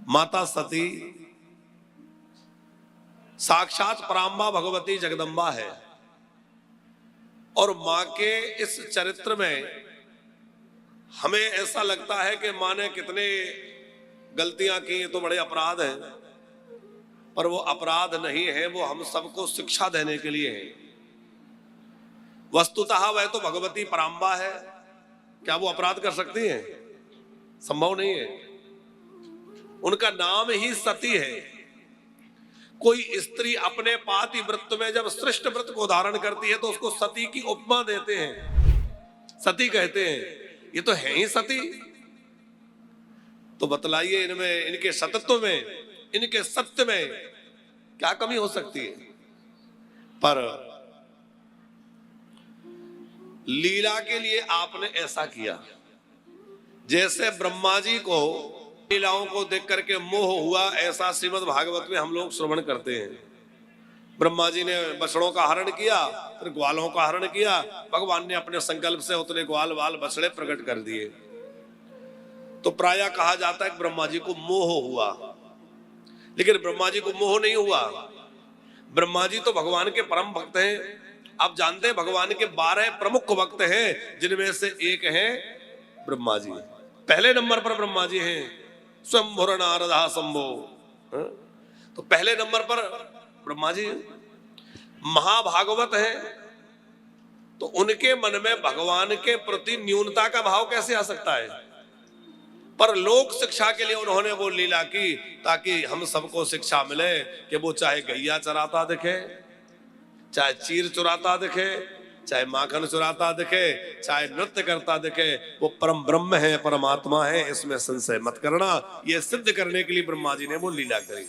माता सती साक्षात पराम्बा भगवती जगदम्बा है और मां के इस चरित्र में हमें ऐसा लगता है कि मां ने कितने गलतियां की, ये तो बड़े अपराध हैं, पर वो अपराध नहीं है, वो हम सबको शिक्षा देने के लिए है। वस्तुतः वह तो भगवती पराम्बा है, क्या वो अपराध कर सकती हैं? संभव नहीं है। उनका नाम ही सती है। कोई स्त्री अपने पाति व्रत में जब श्रेष्ठ व्रत को धारण करती है तो उसको सती की उपमा देते हैं, सती कहते हैं। ये तो है ही सती। तो बतलाइए इनमें, इनके सतत्व में, इनके सत्य में क्या कमी हो सकती है? पर लीला के लिए आपने ऐसा किया, जैसे ब्रह्मा जी को लीलाओं को देख करके मोह हुआ, ऐसा श्रीमद् भागवत में हम लोग श्रवण करते हैं। ब्रह्मा जी ने बछड़ों का हरण किया, फिर ग्वालों का हरण किया, भगवान ने अपने संकल्प से उतने ग्वाल वाल बछड़े प्रकट कर दिए। तो प्रायः कहा जाता है कि ब्रह्मा जी को मोह हुआ, लेकिन ब्रह्मा जी को मोह नहीं हुआ। ब्रह्मा जी तो भगवान के परम भक्त हैं। आप जानते हैं भगवान के 12 प्रमुख भक्त हैं, जिनमें से एक है ब्रह्मा जी। पहले नंबर पर ब्रह्मा जी हैं, स्वयंभुर नारदा शंभो। तो पहले नंबर पर ब्रह्मा जी महाभागवत है, तो उनके मन में भगवान के प्रति न्यूनता का भाव कैसे आ सकता है? पर लोक शिक्षा के लिए उन्होंने वो लीला की ताकि हम सबको शिक्षा मिले कि वो चाहे गैया चराता दिखे, चाहे चीर चुराता दिखे, चाहे माखन चुराता दिखे, चाहे नृत्य करता दिखे, वो परम ब्रह्म है, परमात्मा है, इसमें संशय मत करना। ये सिद्ध करने के लिए ब्रह्मा जी ने वो लीला करी।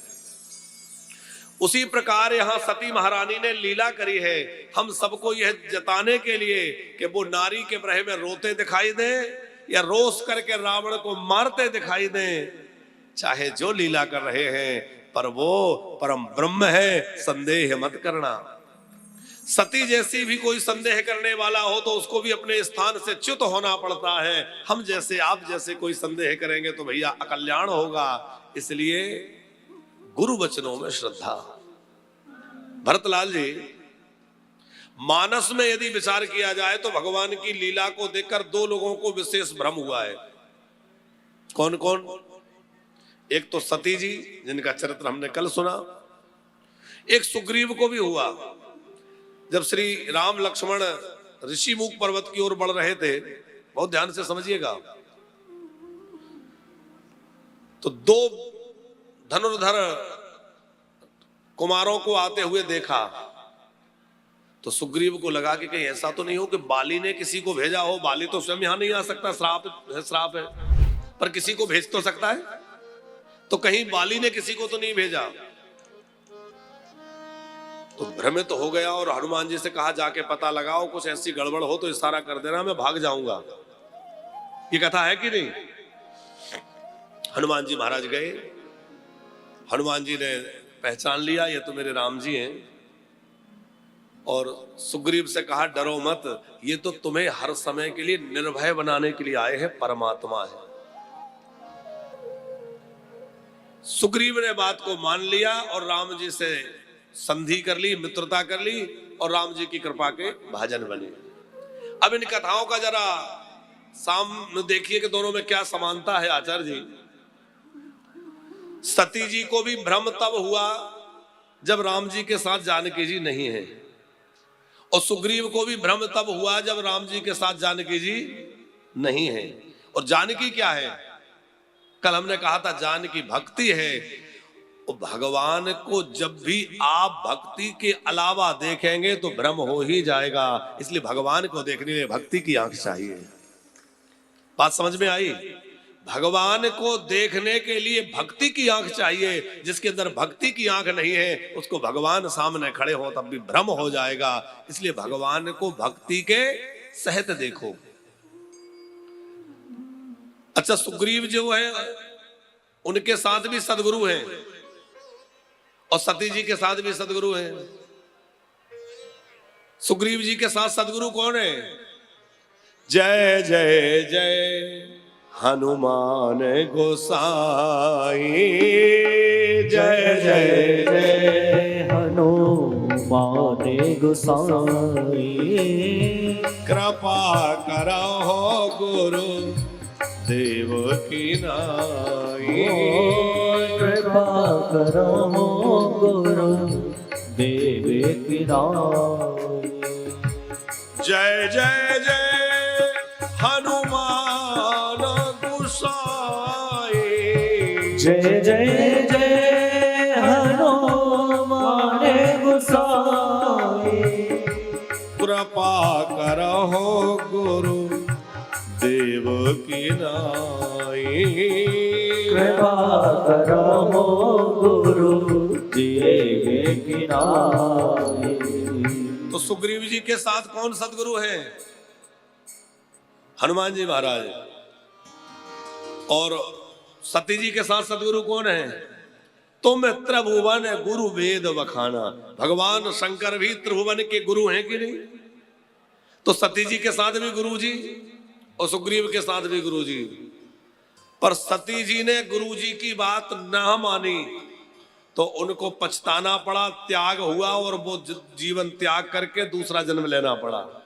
उसी प्रकार यहाँ सती महारानी ने लीला करी है, हम सबको यह जताने के लिए कि वो नारी के ब्रह में रोते दिखाई दे या रोष करके रावण को मारते दिखाई दे, चाहे जो लीला कर रहे हैं, पर वो परम ब्रह्म है, संदेह मत करना। सती जैसी भी कोई संदेह करने वाला हो तो उसको भी अपने स्थान से च्युत होना पड़ता है। हम जैसे, आप जैसे कोई संदेह करेंगे तो भैया अकल्याण होगा। इसलिए गुरु वचनों में श्रद्धा। भरतलाल जी, मानस में यदि विचार किया जाए तो भगवान की लीला को देखकर 2 लोगों को विशेष भ्रम हुआ है। कौन कौन? एक तो सती जी, जिनका चरित्र हमने कल सुना। एक सुग्रीव को भी हुआ। जब श्री राम लक्ष्मण ऋषिमुख पर्वत की ओर बढ़ रहे थे, बहुत ध्यान से समझिएगा, तो 2 धनुर्धर कुमारों को आते हुए देखा। तो सुग्रीव को लगा कि कहीं ऐसा तो नहीं हो कि बाली ने किसी को भेजा हो। बाली तो स्वयं यहां नहीं आ सकता, श्राप है, पर किसी को भेज तो सकता है। तो कहीं बाली ने किसी को तो नहीं भेजा। तो भ्रमित हो गया और हनुमान जी से कहा, जाके पता लगाओ, कुछ ऐसी गड़बड़ हो तो इशारा कर देना, मैं भाग जाऊंगा। ये कथा है कि नहीं? हनुमान जी महाराज गए। हनुमान जी ने पहचान लिया, ये तो मेरे राम जी हैं, और सुग्रीव से कहा, डरो मत, ये तो तुम्हें हर समय के लिए निर्भय बनाने के लिए आए हैं, परमात्मा है। सुग्रीव ने बात को मान लिया और राम जी से संधि कर ली, मित्रता कर ली, और राम जी की कृपा के भाजन बने। अब इन कथाओं का जरा सामने देखिए कि दोनों में क्या समानता है। आचार्य जी, सती जी को भी भ्रम तब हुआ जब राम जी के साथ जानकी जी नहीं है, और सुग्रीव को भी भ्रम तब हुआ जब राम जी के साथ जानकी जी नहीं है। और जानकी क्या है? कल हमने कहा था जानकी भक्ति है। भगवान को जब भी आप भक्ति के अलावा देखेंगे तो भ्रम हो ही जाएगा। इसलिए भगवान को देखने के लिए भक्ति की आंख चाहिए। बात समझ में आई? भगवान को देखने के लिए भक्ति की आंख चाहिए। जिसके अंदर भक्ति की आंख नहीं है, उसको भगवान सामने खड़े हो तब भी भ्रम हो जाएगा। इसलिए भगवान को भक्ति के सहित देखो। अच्छा, सुग्रीव जो है उनके साथ भी सदगुरु हैं, और सती जी के साथ भी सदगुरु हैं। सुग्रीव जी के साथ सदगुरु कौन है? जय जय जय हनुमान गोसाई जय जय जय हनुमान गोसाई। कृपा करहो गुरु देव की नाई। कृपा करो गुरु देव की नाई। जय जय जय हनुमान गोसाई। जय जय जय हनुमान गोसाई। कृपा करहो गुरु देव की नाई। कृपा करो गुरु देव की नाई। तो सुग्रीव जी के साथ कौन सदगुरु है? हनुमान जी महाराज। और सती जी के साथ सदगुरु कौन है? तुम त्रिभुवन गुरु वेद बखाना। भगवान शंकर भी त्रिभुवन के गुरु हैं कि नहीं? तो सती जी के साथ भी गुरु जी और सुग्रीव के साथ भी गुरु जी। पर सती जी ने गुरु जी की बात ना मानी तो उनको पछताना पड़ा, त्याग हुआ और वो जीवन त्याग करके दूसरा जन्म लेना पड़ा।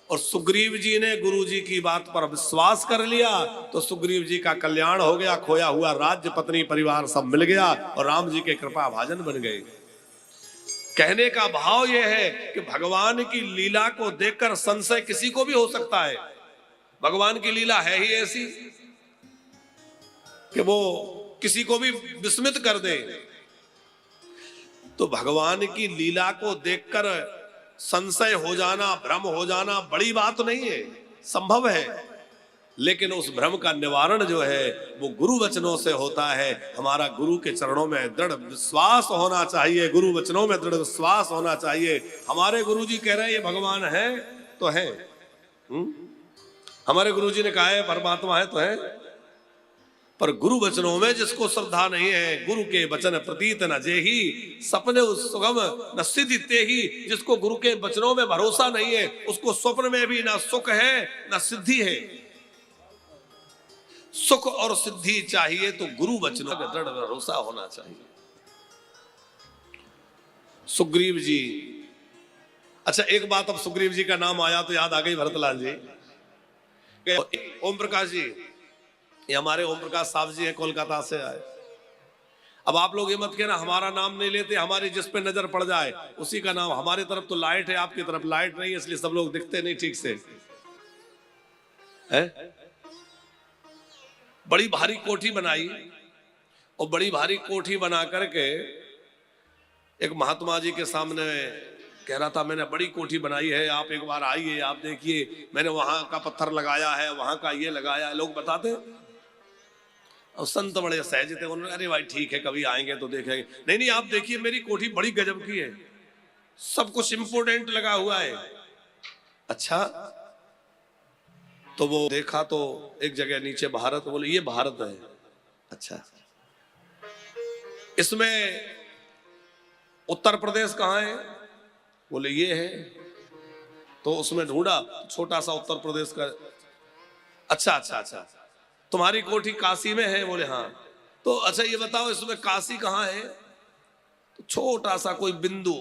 और सुग्रीव जी ने गुरु जी की बात पर विश्वास कर लिया तो सुग्रीव जी का कल्याण हो गया, खोया हुआ राज्य पत्नी परिवार सब मिल गया और राम जी के कृपा भाजन बन गए। कहने का भाव यह है कि भगवान की लीला को देखकर संशय किसी को भी हो सकता है। भगवान की लीला है ही ऐसी कि वो किसी को भी विस्मित कर दे। तो भगवान की लीला को देखकर संशय हो जाना, भ्रम हो जाना बड़ी बात नहीं है, संभव है। लेकिन उस भ्रम का निवारण जो है वो गुरु वचनों से होता है। हमारा गुरु के चरणों में दृढ़ विश्वास होना चाहिए, गुरु वचनों में दृढ़ विश्वास होना चाहिए। हमारे गुरु जी कह रहे हैं ये भगवान है तो है। हमारे गुरु जी ने कहा है परमात्मा है तो है। पर गुरु वचनों में जिसको श्रद्धा नहीं है, गुरु के वचन प्रतीत न जेही सपने सुगम न सिद्धि तेही। जिसको गुरु के वचनों में भरोसा नहीं है उसको स्वप्न में भी ना सुख है ना सिद्धि है। सुख और सिद्धि चाहिए तो गुरु वचनों का दृढ़ भरोसा होना चाहिए। सुग्रीव जी, अच्छा एक बात, अब सुग्रीव जी का नाम आया तो याद आ गई भरतलाल जी। ओम प्रकाश जी, ये हमारे ओम प्रकाश साहब जी हैं, कोलकाता से आए। अब आप लोग ये मत कहना हमारा नाम नहीं लेते, हमारी जिस पे नजर पड़ जाए उसी का नाम। हमारी तरफ तो लाइट है, आपकी तरफ लाइट नहीं है, इसलिए सब लोग दिखते नहीं ठीक से है। बड़ी भारी कोठी बनाई और बड़ी भारी कोठी बना करके एक महात्मा जी के सामने कह रहा था मैंने बड़ी कोठी बनाई है, आप एक बार आइए, आप देखिए मैंने वहां का पत्थर लगाया है, वहां का ये लगाया है। लोग बताते और संत बड़े सहज थे, उन्होंने अरे भाई ठीक है कभी आएंगे तो देखेंगे। नहीं नहीं आप देखिए मेरी कोठी बड़ी गजब की है, सब कुछ इंपोर्टेंट लगा हुआ है। अच्छा, तो वो देखा तो एक जगह नीचे भारत, बोले ये भारत है। अच्छा, इसमें उत्तर प्रदेश कहाँ है? बोले ये है। तो उसमें ढूंढा छोटा सा उत्तर प्रदेश का। अच्छा अच्छा अच्छा, तुम्हारी कोठी काशी में है? बोले हाँ। तो अच्छा ये बताओ इसमें काशी कहाँ है? तो छोटा सा कोई बिंदु,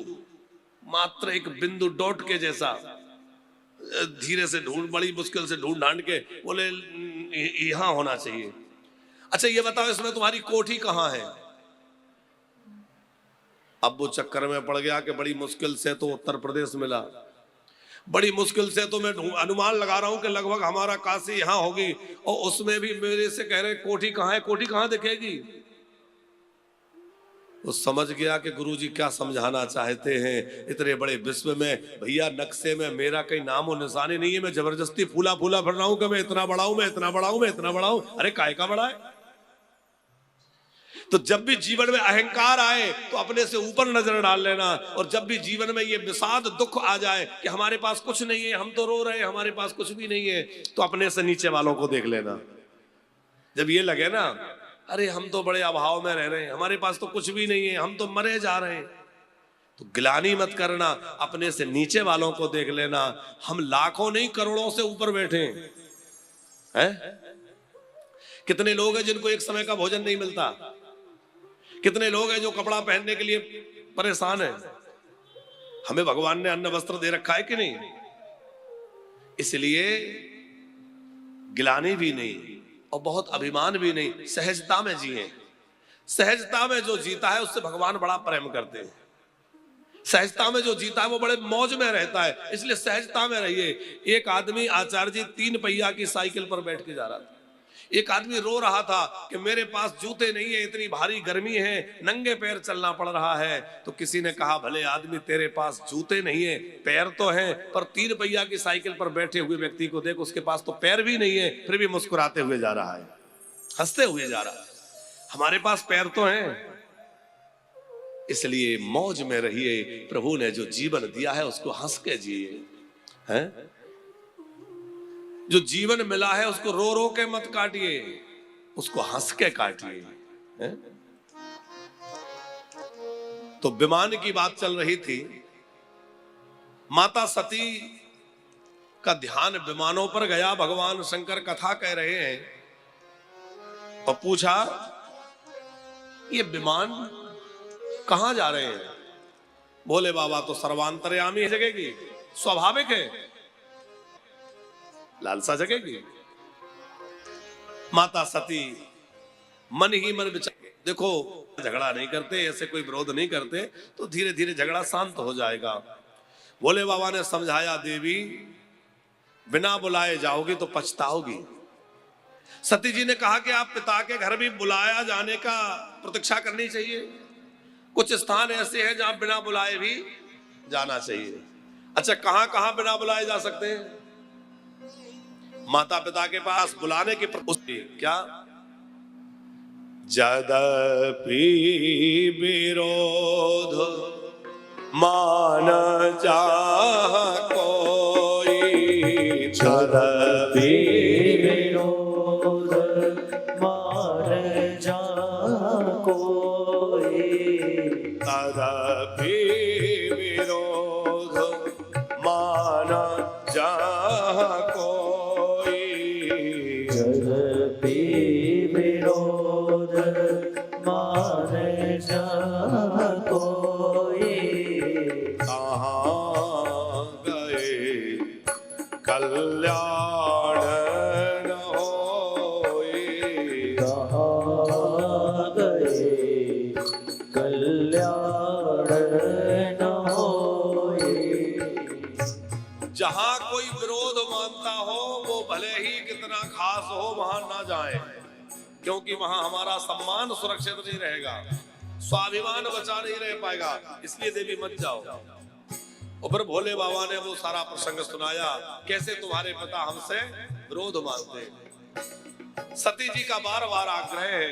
मात्र एक बिंदु डॉट के जैसा, धीरे से ढूंढ, बड़ी मुश्किल से ढूंढ ढांड के बोले यहां होना चाहिए। अच्छा ये बताओ इसमें तुम्हारी कोठी कहाँ है? अब वो चक्कर में पड़ गया कि बड़ी मुश्किल से तो उत्तर प्रदेश मिला, बड़ी मुश्किल से तो मैं अनुमान लगा रहा हूं कि लगभग हमारा काशी यहां होगी, और उसमें भी मेरे से कह रहे कोठी कहाँ है, कोठी कहाँ दिखेगी? वो समझ गया कि गुरुजी क्या समझाना चाहते हैं। इतने बड़े विश्व में भैया नक्शे में मेरा कहीं नामो निशानी नहीं है, मैं जबरदस्ती फूला फूला फिर रहा हूं कि मैं इतना बड़ा हूं, मैं इतना बड़ा हूं, मैं इतना बड़ा हूं। अरे काय का बड़ा है? तो जब भी जीवन में अहंकार आए तो अपने से ऊपर नजर डाल लेना, और जब भी जीवन में ये विषाद दुख आ जाए कि हमारे पास कुछ नहीं है, हम तो रो रहे हैं, हमारे पास कुछ भी नहीं है, तो अपने से नीचे वालों को देख लेना। जब ये लगे ना अरे हम तो बड़े अभाव में रह रहे हैं, हमारे पास तो कुछ भी नहीं है, हम तो मरे जा रहे हैं, तो गिलानी मत करना, अपने से नीचे वालों को देख लेना। हम लाखों नहीं करोड़ों से ऊपर बैठे हैं। कितने लोग हैं जिनको एक समय का भोजन नहीं मिलता, कितने लोग हैं जो कपड़ा पहनने के लिए परेशान हैं। हमें भगवान ने अन्न वस्त्र दे रखा है कि नहीं? इसलिए गिलानी भी नहीं और बहुत अभिमान भी नहीं, सहजता में जिए। सहजता में जो जीता है उससे भगवान बड़ा प्रेम करते हैं। सहजता में जो जीता है वो बड़े मौज में रहता है, इसलिए सहजता में रहिए। एक आदमी आचार्य जी 3 पहिया की साइकिल पर बैठ के जा रहा था। एक आदमी रो रहा था कि मेरे पास जूते नहीं है, इतनी भारी गर्मी है, नंगे पैर चलना पड़ रहा है। तो किसी ने कहा, भले आदमी तेरे पास जूते नहीं है, पैर तो हैं, पर 3 पहिया की साइकिल पर बैठे हुए व्यक्ति को देख, उसके पास तो पैर भी नहीं है, फिर भी मुस्कुराते हुए जा रहा है, हंसते हुए जा रहा है। हमारे पास पैर तो हैं। इसलिए मौज में रहिए। प्रभु ने जो जीवन दिया है उसको हंस के जिए, हैं? जो जीवन मिला है उसको रो रो के मत काटिए, उसको हंस के काटिए, हैं? तो विमान की बात चल रही थी। माता सती का ध्यान विमानों पर गया। भगवान शंकर कथा कह रहे हैं और पूछा, ये विमान कहां जा रहे हैं? बोले, बाबा तो सर्वांतर्यामी है, जगह की स्वाभाविक है, लालसा जगेगी। माता सती मन ही मन विचार, देखो झगड़ा नहीं करते, ऐसे कोई विरोध नहीं करते तो धीरे धीरे झगड़ा शांत हो जाएगा। भोले बाबा ने समझाया, देवी बिना बुलाए जाओगी तो पछताओगी। सती जी ने कहा कि आप पिता के घर भी बुलाया जाने का प्रतीक्षा करनी चाहिए। कुछ स्थान ऐसे हैं जहां बिना बुलाए भी जाना चाहिए। अच्छा, कहां कहां बिना बुलाए जा सकते हैं? माता पिता के पास बुलाने की क्या? यद्यपि विरोध मान चाह कोई, यद्यपि विरोध मान जा कोई, तदपि विरोध मान जा कोई, यद्यपि विरोध मान जा कोई, कहाँ गए कल्याण न होए, कहाँ गए कल्याण न होए। जहां कोई विरोध मानता हो वो भले ही कितना खास हो, वहां ना जाए, क्योंकि वहां हमारा सम्मान सुरक्षित नहीं रहेगा, स्वाभिमान बचा नहीं रह पाएगा। इसलिए देवी मत जाओ। और फिर भोले बाबा ने वो सारा प्रसंग सुनाया, कैसे तुम्हारे पिता हमसे विरोध मानते। सती जी का बार बार आग्रह है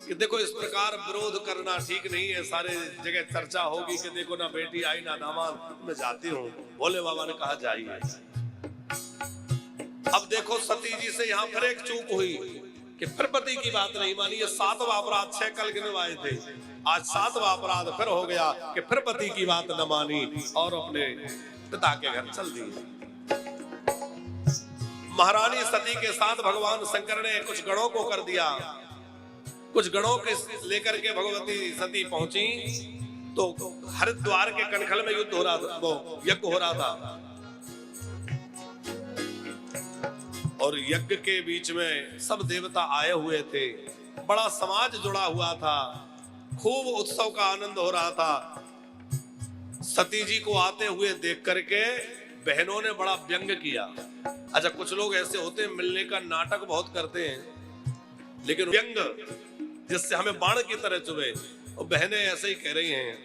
कि देखो इस प्रकार विरोध करना ठीक नहीं है। सारे जगह चर्चा होगी कि देखो ना बेटी आई ना दामाद, मैं जाती हूँ। भोले बाबा ने कहा जाइए। अब देखो सती जी से यहाँ फिर एक चूक हुई कि फिर पति की बात नहीं मानी। ये 7वां अपराध 6 कल गिनवाए थे, आज 7वां अपराध फिर हो गया कि फिर पति की बात न मानी और अपने पिता के घर चल दी। महारानी सती के साथ भगवान शंकर ने कुछ गणों को कर दिया। कुछ गणों के लेकर के भगवती सती पहुंची तो हरिद्वार के कनखल में युद्ध हो रहा था, वो यज्ञ हो रहा था। और यज्ञ के बीच में सब देवता आए हुए थे, बड़ा समाज जुड़ा हुआ था, खूब उत्सव का आनंद हो रहा था। सती जी को आते हुए देख करके बहनों ने बड़ा व्यंग किया। अच्छा, कुछ लोग ऐसे होते हैं मिलने का नाटक बहुत करते हैं, लेकिन व्यंग जिससे हमें बाण की तरह चुभे, और बहनें ऐसे ही कह रही हैं,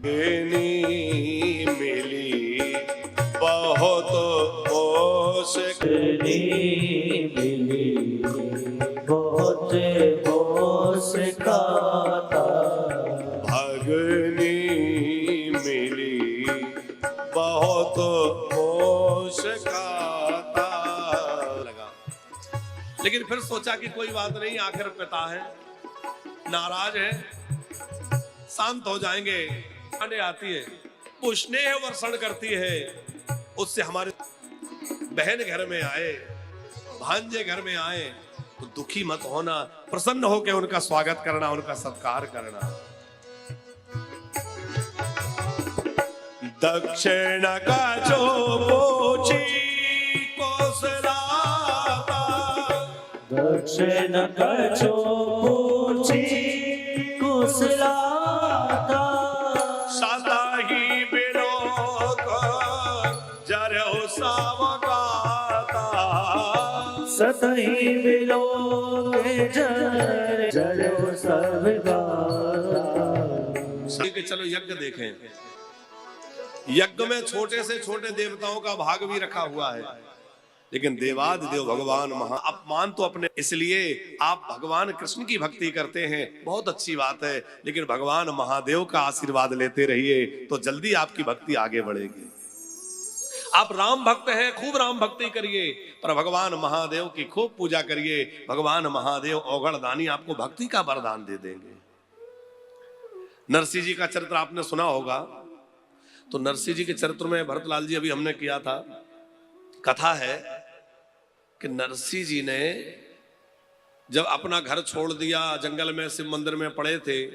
मिली बहुत मिली बहुत खाता, भगनी मिली बहुत खाता लगा। लेकिन फिर सोचा कि कोई बात नहीं, आखिर पिता है, नाराज है, शांत हो जाएंगे। आने आती है, वो स्नेह वर्षण करती है। उससे हमारे बहन घर में आए, भांजे घर में आए तो दुखी मत होना, प्रसन्न होकर उनका स्वागत करना, उनका सत्कार करना। दक्षिण का जो पोची कोसलाता, दक्षिण कछो पूछी कुशलाता, सदा ही विरोध जरहु सावकाता, सतही बिलोके जरो सब गाता। चलो यज्ञ देखें, यज्ञ में छोटे से छोटे देवताओं का भाग भी रखा हुआ है, लेकिन देवादिदेव भगवान महा अपमान तो अपने, इसलिए आप भगवान कृष्ण की भक्ति करते हैं, बहुत अच्छी बात है, लेकिन भगवान महादेव का आशीर्वाद लेते रहिए तो जल्दी आपकी भक्ति आगे बढ़ेगी। आप राम भक्त हैं, खूब राम भक्ति करिए, पर भगवान महादेव की खूब पूजा करिए। भगवान महादेव औगण दानी आपको भक्ति का वरदान दे देंगे। नरसिंह जी का चरित्र आपने सुना होगा, तो नरसिंह जी के चरित्र में भरतलाल जी अभी हमने किया था, कथा है कि नरसिंह जी ने जब अपना घर छोड़ दिया, जंगल में शिव मंदिर में पड़े थे,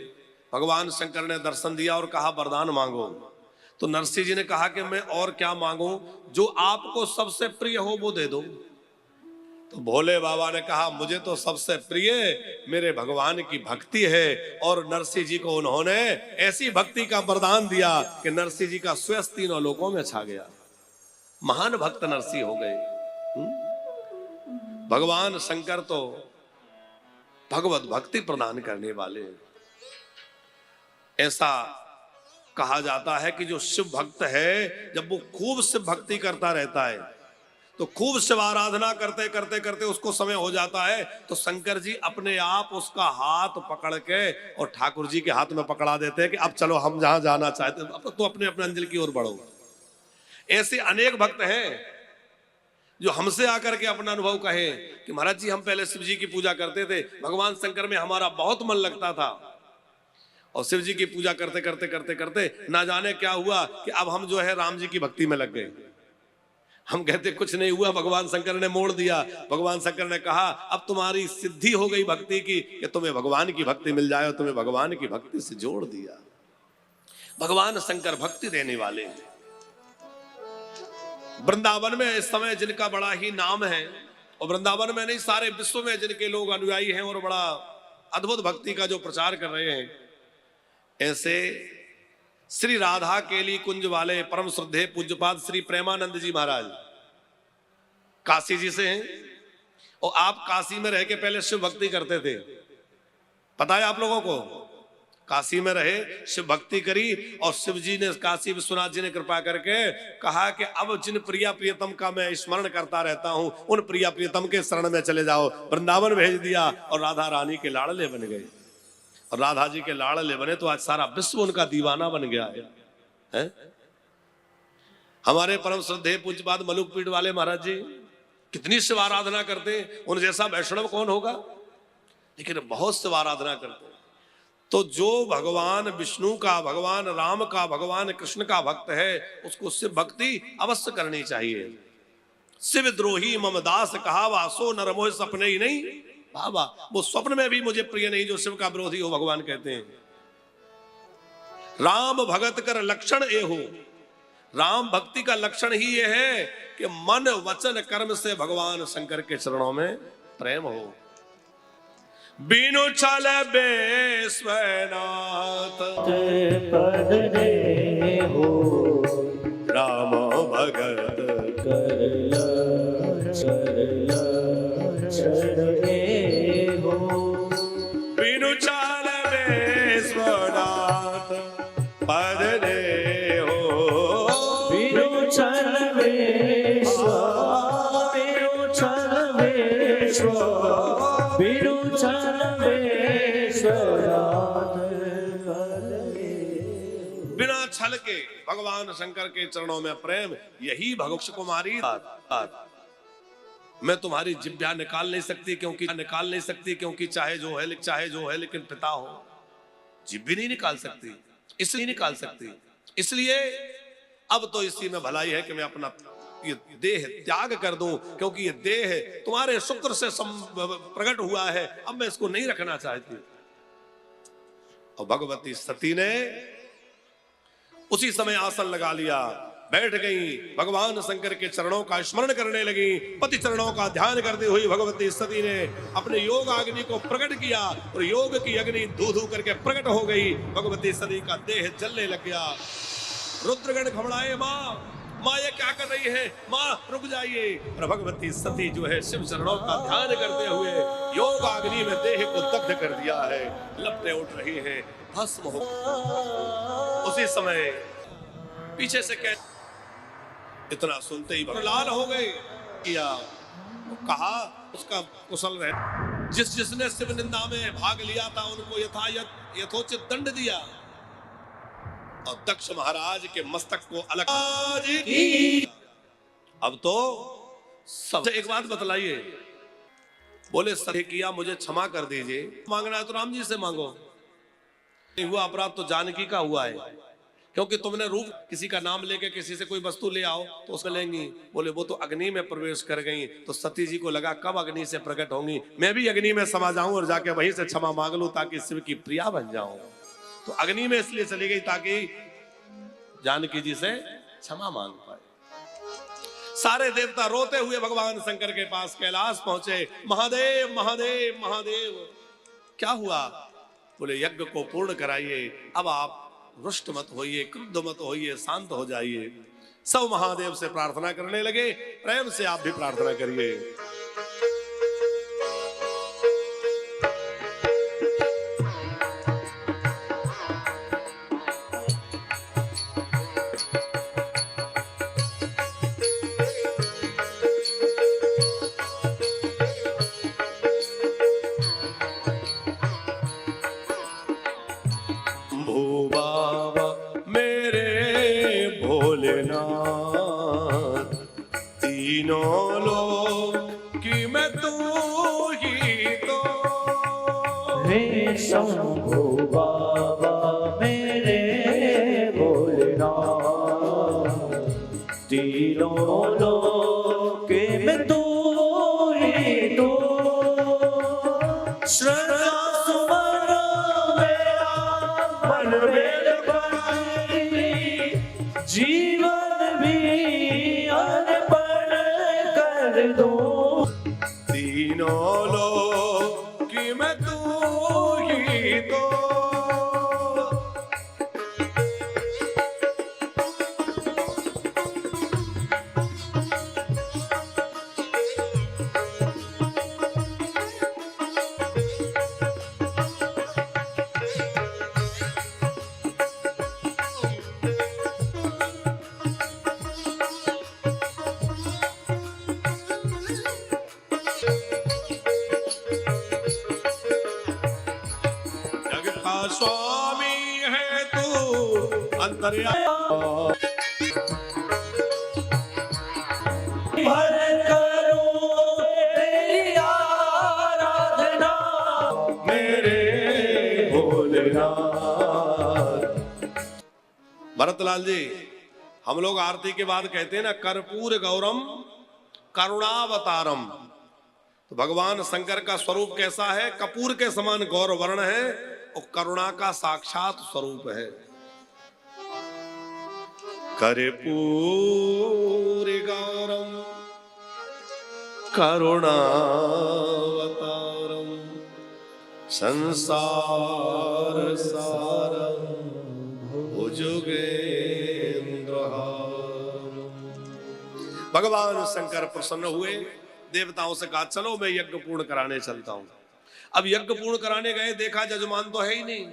भगवान शंकर ने दर्शन दिया और कहा वरदान मांगो। तो नरसिंह जी ने कहा कि मैं और क्या मांगू, जो आपको सबसे प्रिय हो वो दे दो। तो भोले बाबा ने कहा मुझे तो सबसे प्रिय मेरे भगवान की भक्ति है, और नरसिंह जी को उन्होंने ऐसी भक्ति का वरदान दिया कि नरसिंह जी का श्वेत तीनों लोकों में छा गया। महान भक्त नरसिंह हो गए। भगवान शंकर तो भगवत भक्ति प्रदान करने वाले। ऐसा कहा जाता है कि जो शिव भक्त है, जब वो खूब शिव भक्ति करता रहता है तो खूब शिव आराधना करते करते करते उसको समय हो जाता है, तो शंकर जी अपने आप उसका हाथ पकड़ के और ठाकुर जी के हाथ में पकड़ा देते हैं कि अब चलो हम जहां जाना चाहते हैं, अब तो अपने अपने अंजल की ओर बढ़ो। ऐसे अनेक भक्त हैं जो हमसे आकर के अपना अनुभव कहे कि महाराज जी हम पहले शिव जी की पूजा करते थे, भगवान शंकर में हमारा बहुत मन लगता था, और शिव जी की पूजा करते करते करते करते ना जाने क्या हुआ कि अब हम जो है राम जी की भक्ति में लग गए। हम कहते कुछ नहीं हुआ, भगवान शंकर ने मोड़ दिया। भगवान शंकर ने कहा अब तुम्हारी सिद्धि हो गई भक्ति की कि तुम्हें भगवान की भक्ति मिल जाए, और तुम्हें भगवान की भक्ति से जोड़ दिया। भगवान शंकर भक्ति देने वाले हैं। वृंदावन में इस समय जिनका बड़ा ही नाम है, और वृंदावन में नहीं सारे विश्व में जिनके लोग अनुयायी हैं और बड़ा अद्भुत भक्ति का जो प्रचार कर रहे हैं, ऐसे श्री राधा केली कुंज वाले परम श्रद्धेय पूज्यपाद श्री प्रेमानंद जी महाराज काशी जी से हैं, और आप काशी में रह के पहले शिव भक्ति करते थे, पता है आप लोगों को? काशी में रहे, शिव भक्ति करी, और शिव जी ने, काशी विश्वनाथ जी ने कृपा करके कहा कि अब जिन प्रिया प्रियतम का मैं स्मरण करता रहता हूं, उन प्रिया प्रियतम के शरण में चले जाओ। वृंदावन भेज दिया और राधा रानी के लाडले बन गए, और राधा जी के लाडले बने तो आज सारा विश्व उनका दीवाना बन गया है? हमारे परम श्रद्धेय पूज्यपाद मलुकपीठ वाले महाराज जी कितनी शिव आराधना करते हैं, उन जैसा वैष्णव कौन होगा, लेकिन बहुत शिव आराधना करते हैं। तो जो भगवान विष्णु का, भगवान राम का, भगवान कृष्ण का भक्त है, उसको शिव भक्ति अवश्य करनी चाहिए। शिव द्रोही मम दास कहा वासो नर मोह सपने ही नहीं, बाबा वो स्वप्न में भी मुझे प्रिय नहीं जो शिव का विरोधी हो, भगवान कहते हैं। राम भगत कर लक्षण ए हो, राम भक्ति का लक्षण ही ये है कि मन वचन कर्म से भगवान शंकर के चरणों में प्रेम हो। बिनु छल बेस्वनाथ पद दे हो, राम भगत करला हो। बिनु छल बेस्वनाथ पद दे हो, बिनु छल बेस्वा, बिनु छल बेस्वा, बिनु छल बेस्वनाथ बिना छल के भगवान शंकर के चरणों में प्रेम, यही भगवत कुमारी। मैं तुम्हारी जिभ्या निकाल नहीं सकती क्योंकि चाहे जो है लेकिन पिता हो, जिभ भी नहीं निकाल सकती, इसलिए अब तो इसी में भलाई है कि मैं अपना ये देह त्याग कर दूं, क्योंकि ये देह तुम्हारे शुक्र से प्रकट हुआ है, अब मैं इसको नहीं रखना चाहती। और भगवती सती ने उसी समय आसन लगा लिया, बैठ गई, भगवान शंकर के चरणों का स्मरण करने लगी। पति चरणों का ध्यान करते हुए भगवती सती ने अपने योग अग्नि को प्रकट किया और योग की अग्नि धू धू करके प्रकट हो गई। भगवती सती का देह जलने लग गया। रुद्रगण घबराए, माँ माँ ये क्या कर रही है, माँ रुक जाइए। और भगवती सती जो है शिव चरणों का ध्यान करते हुए योग अग्नि में देह को दग्ध कर दिया है, लपटें उठ रही हैं, भस्म हो। उसी समय पीछे से कह, इतना सुनते ही लाल हो गए। किया कहा उसका कुशल रहे। जिसने शिव निंदा में भाग लिया था उनको यथोचित दंड दिया और दक्ष महाराज के मस्तक को अलग। अब तो सब एक बात बतलाइए, बोले सही किया, मुझे क्षमा कर दीजिए। मांगना है तो राम जी से मांगो, नहीं हुआ अपराध तो जानकी का हुआ है, क्योंकि तुमने रूप किसी का नाम लेके किसी से कोई वस्तु ले आओ तो उसको लेंगी। बोले वो तो अग्नि में प्रवेश कर गई, तो सती जी को लगा कब अग्नि से प्रकट होंगी, मैं भी अग्नि में समा जाऊं और जाके वहीं से क्षमा मांग लूं ताकि शिव की प्रिया बन जाऊं। तो अग्नि में इसलिए चली गई ताकि जानकी जी से क्षमा मांग पाए। सारे देवता रोते हुए भगवान शंकर के पास कैलाश पहुंचे। महादेव महादेव महादेव, क्या हुआ? बोले यज्ञ को पूर्ण कराइए, अब आप रुष्ट मत होइए, क्रुद्ध मत होइए, शांत हो जाइए। सब महादेव से प्रार्थना करने लगे। प्रेम से आप भी प्रार्थना करिए। तीनों लोग कि मैं तू ही तो, हे शंभू बाबा मेरे भोलेनाथ, तीनों लोग में तू ही तो। श्रद्धा सुमन मेरा मन वेद बनी, जीवन भी अर्पण कर दो। तीनों लोग कि मैं तू ही तो, स्वामी है तू अंतर्यामी। भर करो तेरी आराधना मेरे भोलेनाथ। भरतलाल जी, हम लोग आरती के बाद कहते हैं ना, कर्पूर गौरम करुणावतारम। तो भगवान शंकर का स्वरूप कैसा है? कपूर के समान गौर वर्ण है और करुणा का साक्षात स्वरूप है। कर्पूर गौरम करुणावतारम संसार सारम भुजगेन्द्रहारम। भगवान शंकर प्रसन्न हुए, देवताओं से कहा चलो मैं यज्ञ पूर्ण कराने चलता हूं। अब यज्ञ पूर्ण कराने गए, देखा जजमान तो है ही नहीं,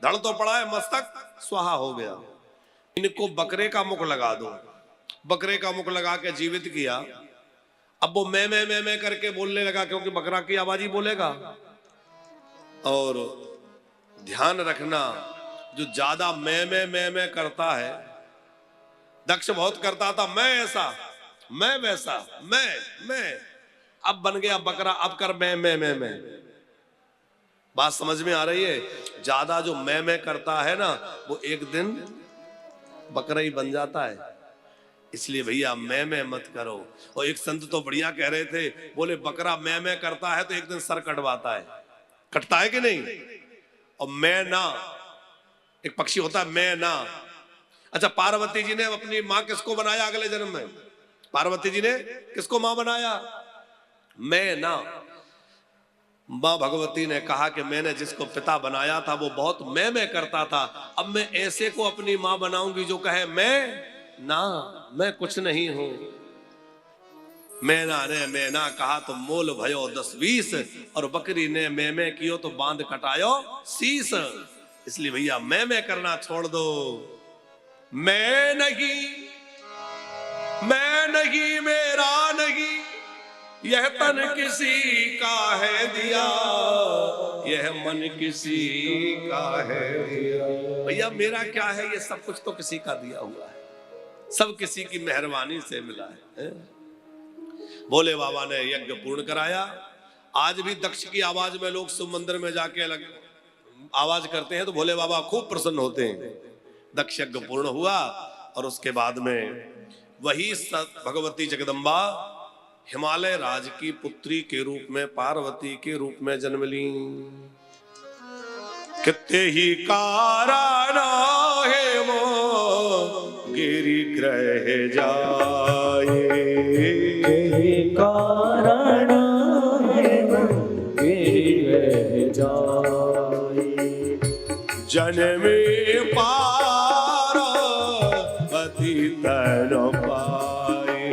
धड़ तो पड़ा है, मस्तक स्वाहा हो गया। इनको बकरे का मुख लगा दो। बकरे का मुख लगा के जीवित किया। अब वो मैं करके बोलने लगा, क्योंकि बकरा की आवाज ही बोलेगा। और ध्यान रखना, जो ज्यादा मैं करता है, दक्ष बहुत करता था मैं ऐसा मैं वैसा मैं, अब बन गया बकरा, अब कर मैं। बात समझ में आ रही है? ज्यादा जो मैं करता है ना, वो एक दिन बकरा ही बन जाता है। इसलिए भैया मैं मत करो। और एक संत तो बढ़िया कह रहे थे, बोले बकरा मैं करता है तो एक दिन सर कटवाता है, कटता है कि नहीं? और मैं ना, एक पक्षी होता है मैं ना। अच्छा, पार्वती जी ने अपनी मां किसको बनाया अगले जन्म में? पार्वती जी ने किसको मां बनाया? मैं ना। मां भगवती ने कहा कि मैंने जिसको पिता बनाया था वो बहुत मैं करता था, अब मैं ऐसे को अपनी मां बनाऊंगी जो कहे मैं ना, मैं कुछ नहीं हूं। मैना ने मैना कहा तो मोल भयो 10-20, और बकरी ने मैं कियो तो बांध कटायो शीस। इसलिए भैया मैं करना छोड़ दो। मैं नहीं मेरा नहीं, यह तन किसी का है दिया, यह मन किसी का है दिया। भैया मेरा क्या है, ये सब कुछ तो किसी का दिया हुआ है, सब किसी की मेहरबानी से मिला है। भोले बाबा ने यज्ञ पूर्ण कराया। आज भी दक्ष की आवाज में लोग शिव मंदिर में जाके अलग आवाज करते हैं तो भोले बाबा खूब प्रसन्न होते हैं। दक्ष यज्ञ पूर्ण हुआ और उसके बाद में वही भगवती जगदम्बा हिमालय राज की पुत्री के रूप में, पार्वती के रूप में जन्म ली। कितने ही कारण है मो गिरि ग्रह जाए, कारण गिरि जाए, जन्मे पार्वती तन पाए,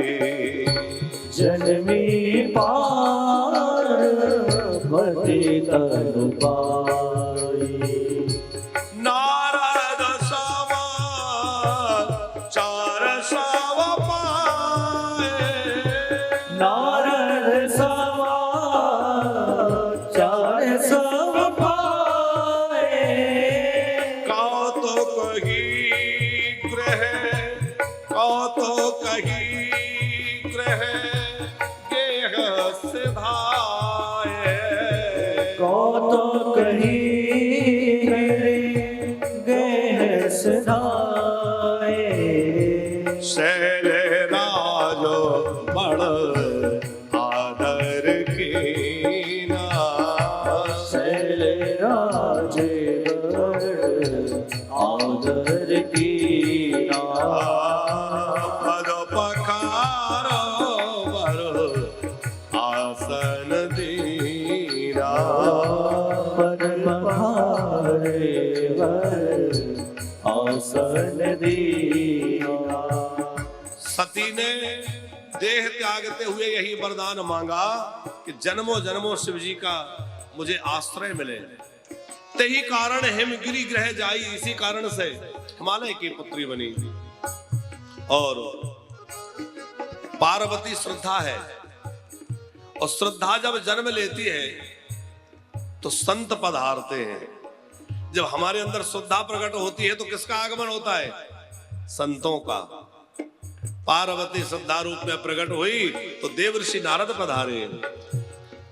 जन्मी पार्वती तन पाए। नारद सवा 400 पाए, नारद सवा 400 पाए। कौतुक ही ग्रह, कौतुक ही ग्रह गेह सिधाए, कौतुक ही गेह सिधाए। शैल राजो बड़ आदर कीना, शैल राजे आदर कीना। पद पखारो वर आसन दीना, पद पखारे वर आसन दीना। सती ने देह त्यागते हुए यही वरदान मांगा कि जन्मों जन्मों शिव जी का मुझे आश्रय मिले। तेही कारण हिमगिरि ग्रह जाई, इसी कारण से हिमालय की पुत्री बनी। और पार्वती श्रद्धा है, और श्रद्धा जब जन्म लेती है तो संत पधारते हैं। जब हमारे अंदर श्रद्धा प्रकट होती है तो किसका आगमन होता है? संतों का। पार्वती श्रद्धा रूप में प्रकट हुई तो देवर्षि नारद पधारे।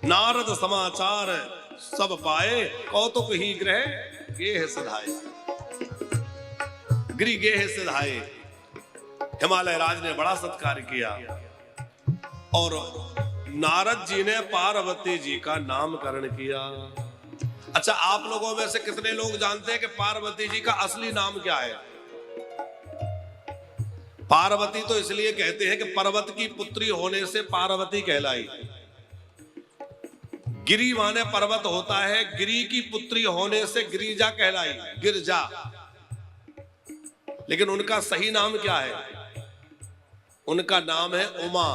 नारद समाचार सब पाए, कौतुक ही ग्रह गेह सिधाए, गिरि गेह सिधाए। हिमालय राज ने बड़ा सत्कार किया और नारद जी ने पार्वती जी का नामकरण किया। अच्छा, आप लोगों में से कितने लोग जानते हैं कि पार्वती जी का असली नाम क्या है? पार्वती तो इसलिए कहते हैं कि पर्वत की पुत्री होने से पार्वती कहलाई। गिरि माने पर्वत होता है, गिरि की पुत्री होने से गिरिजा कहलाई, गिरजा। लेकिन उनका सही नाम क्या है? उनका नाम है उमा।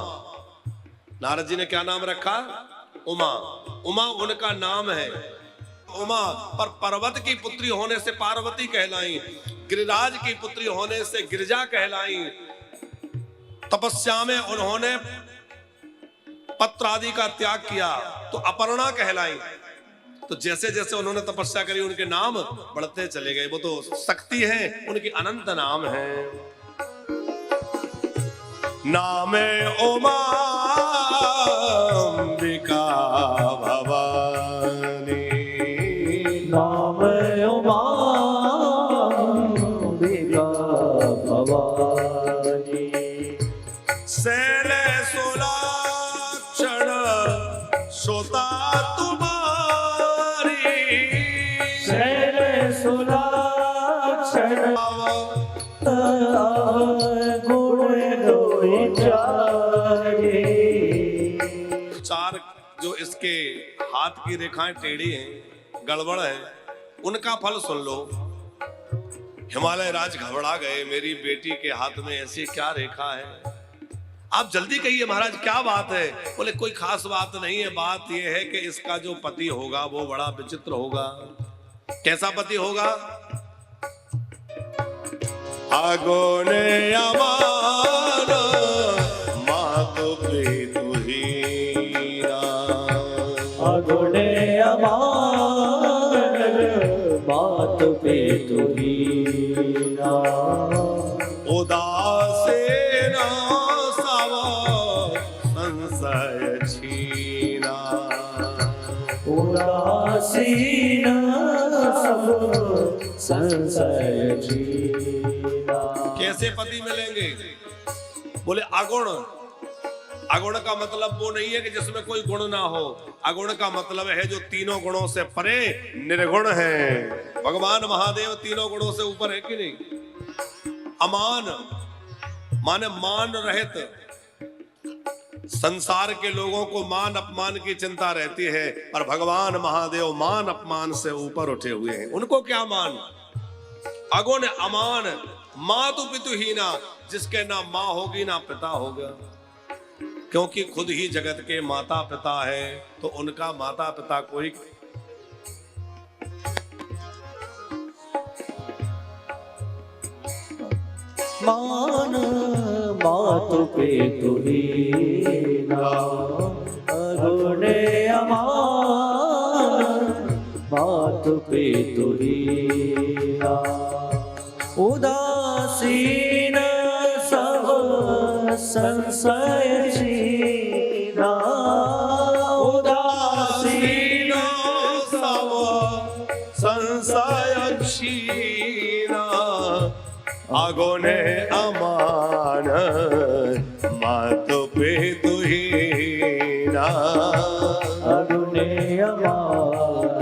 नारद जी ने क्या नाम रखा? उमा। उमा उनका नाम है। उमा पर पर्वत की पुत्री होने से पार्वती कहलाई, गिरिराज की पुत्री होने से गिरिजा कहलाई। तपस्या में उन्होंने पत्र आदि का त्याग किया तो अपर्णा कहलाई। तो जैसे जैसे उन्होंने तपस्या करी उनके नाम बढ़ते चले गए। वो तो शक्ति है, उनकी अनंत नाम है। नामे उमा अंबिका भवानी, नाम उमा अंबिका भवानी। शैल सुलाक्षण गुण दोई चारे। चार जो इसके हाथ की रेखाएं टेढ़ी हैं, गड़बड़ है, उनका फल सुन लो। हिमालय राज घबरा गए, मेरी बेटी के हाथ में ऐसी क्या रेखा है? आप जल्दी कहिए महाराज क्या बात है? बोले कोई खास बात नहीं है, बात यह है कि इसका जो पति होगा वो बड़ा विचित्र होगा। कैसा पति होगा? आगोने अमान मातु पितु हीना। अगुणे अमान मातु पितु हीना। उदासीन सब संशय छीना। उदासीन सब संशय छीना। कैसे पति मिलेंगे? बोले अगुण। अगुण का मतलब वो नहीं है कि जिसमें कोई गुण ना हो। अगुण का मतलब है जो तीनों गुणों से परे निर्गुण है। भगवान महादेव तीनों गुणों से ऊपर है कि नहीं? अमान माने मान रहित। संसार के लोगों को मान अपमान की चिंता रहती है, पर भगवान महादेव मान अपमान से ऊपर उठे हुए हैं। उनको क्या मान? अगुण अमान मातु पितु हीना, जिसके ना माँ होगी ना पिता होगा, क्योंकि खुद ही जगत के माता पिता है, तो उनका माता पिता कोई मान मातु पितु हीना। अगुणे अमान मातु पितु हीना। उदासीन सब संशय छीना। उदासीन सब संशय छीना। अगुणे अमान मातु पितु हीना। अगुणे अमान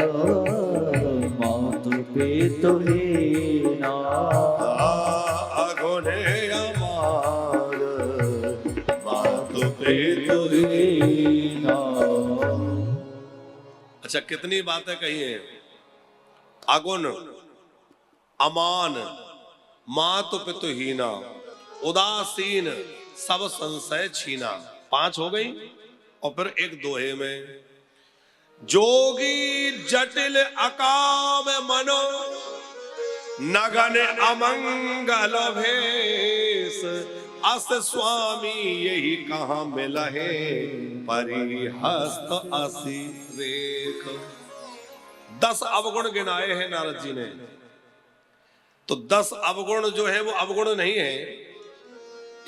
मातु पितु हीना। अगुणे अमान मातु पितु हीना। अच्छा, कितनी बातें कही हैं? अगुण अमान मातु पितु हीना, उदासीन सब संशय छीना। 5 हो गई। और फिर एक दोहे में, जोगी जटिल अकाम मनो नगन अमंगल भेष। अस स्वामी यही कहाँ मिलहे परिहस्त असी रेख। 10 अवगुण गिनाए हैं नारद जी ने। तो 10 अवगुण जो है वो अवगुण नहीं है।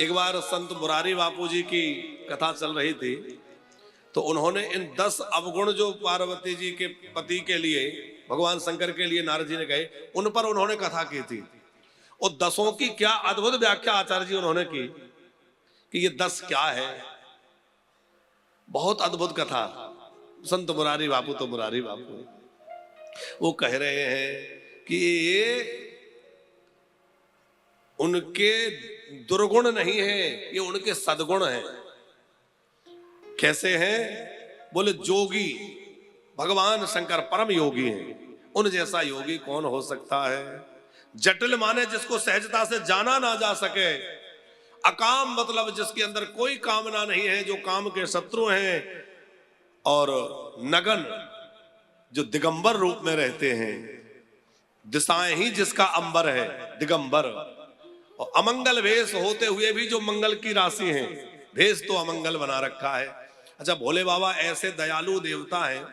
एक बार संत मुरारी बापू जी की कथा चल रही थी, तो उन्होंने इन 10 अवगुण जो पार्वती जी के पति के लिए, भगवान शंकर के लिए नारद जी ने कहे, उन पर उन्होंने कथा की थी। और 10 की क्या अद्भुत व्याख्या आचार्य जी उन्होंने की कि ये 10 क्या है। बहुत अद्भुत कथा। संत मुरारी बापू तो मुरारी बापू, वो कह रहे हैं कि ये उनके दुर्गुण नहीं है, ये उनके सद्गुण हैं। कैसे हैं? बोले जोगी, भगवान शंकर परम योगी हैं। उन जैसा योगी कौन हो सकता है? जटिल माने जिसको सहजता से जाना ना जा सके। अकाम मतलब जिसके अंदर कोई कामना नहीं है, जो काम के शत्रु हैं। और नगन जो दिगंबर रूप में रहते हैं, दिशाएं ही जिसका अंबर है, दिगंबर। और अमंगल भेष होते हुए भी जो मंगल की राशि हैं, भेष तो अमंगल बना रखा है। अच्छा, भोले बाबा ऐसे दयालु देवता हैं।